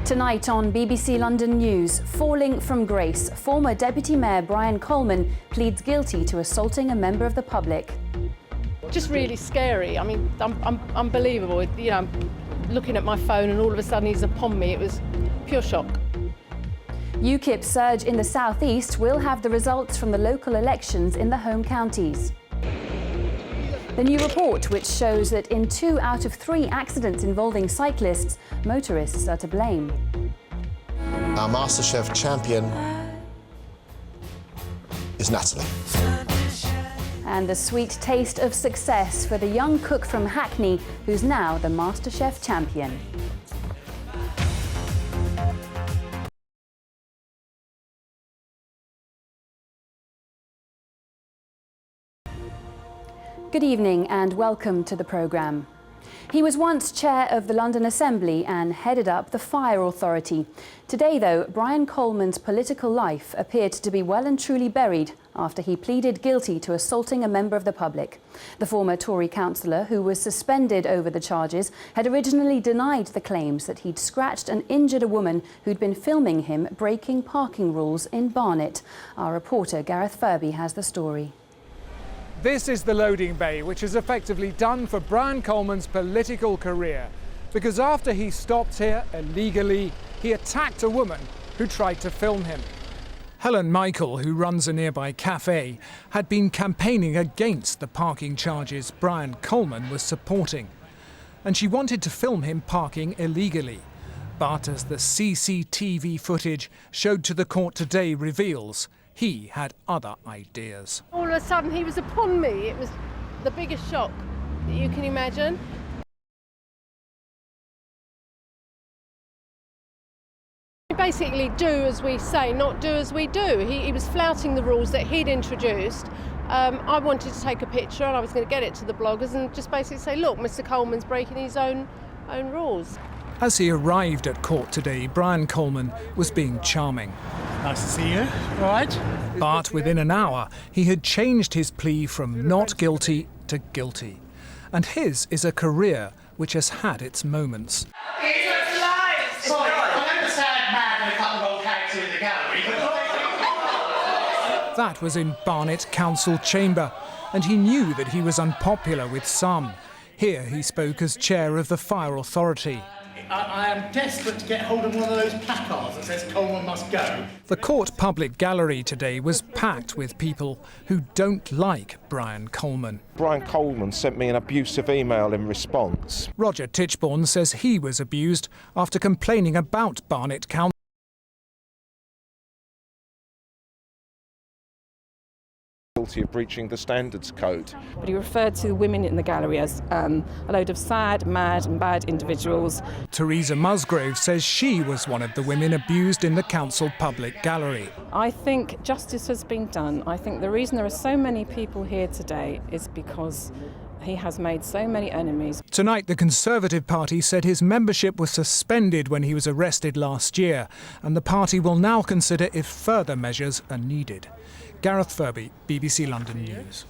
Tonight on BBC London News, falling from grace, former Deputy Mayor Brian Coleman pleads guilty to assaulting a member of the public. Just really scary. I mean, unbelievable. You know, I'm looking at my phone and all of a sudden he's upon me. It was pure shock. UKIP's surge in the southeast will have the results from the local elections in the home counties. The new report, which shows that in 2 out of 3 accidents involving cyclists, motorists are to blame. Our MasterChef champion is Natalie. And the sweet taste of success for the young cook from Hackney, who's now the MasterChef champion. Good evening and welcome to the programme. He was once chair of the London Assembly and headed up the Fire Authority. Today, though, Brian Coleman's political life appeared to be well and truly buried after he pleaded guilty to assaulting a member of the public. The former Tory councillor, who was suspended over the charges, had originally denied the claims that he'd scratched and injured a woman who'd been filming him breaking parking rules in Barnet. Our reporter Gareth Furby has the story. This is the loading bay, which is effectively done for Brian Coleman's political career. Because after he stopped here illegally, he attacked a woman who tried to film him. Helen Michael, who runs a nearby cafe, had been campaigning against the parking charges Brian Coleman was supporting. And she wanted to film him parking illegally. But as the CCTV footage showed to the court today reveals, he had other ideas. All of a sudden he was upon me. It was the biggest shock that you can imagine. Basically do as we say, not do as we do. He was flouting the rules that he'd introduced. I wanted to take a picture and I was going to get it to the bloggers and just basically say, look, Mr. Coleman's breaking his own rules. As he arrived at court today, Brian Coleman was being charming. Nice to see you. All right. But within an hour, he had changed his plea from not guilty to guilty. And his is a career which has had its moments. Sorry, I understand man and a couple of old characters in the gallery, but... That was in Barnet Council Chamber, and he knew that he was unpopular with some. Here he spoke as chair of the Fire Authority. I am desperate to get hold of one of those placards that says Coleman must go. The court public gallery today was packed with people who don't like Brian Coleman. Brian Coleman sent me an abusive email in response. Roger Tichborne says he was abused after complaining about Barnet Council. Guilty of breaching the standards code. But he referred to women in the gallery as a load of sad, mad and bad individuals. Theresa Musgrove says she was one of the women abused in the council public gallery. I think justice has been done. I think the reason there are so many people here today is because he has made so many enemies. Tonight, the Conservative Party said his membership was suspended when he was arrested last year, and the party will now consider if further measures are needed. Gareth Furby, BBC London News.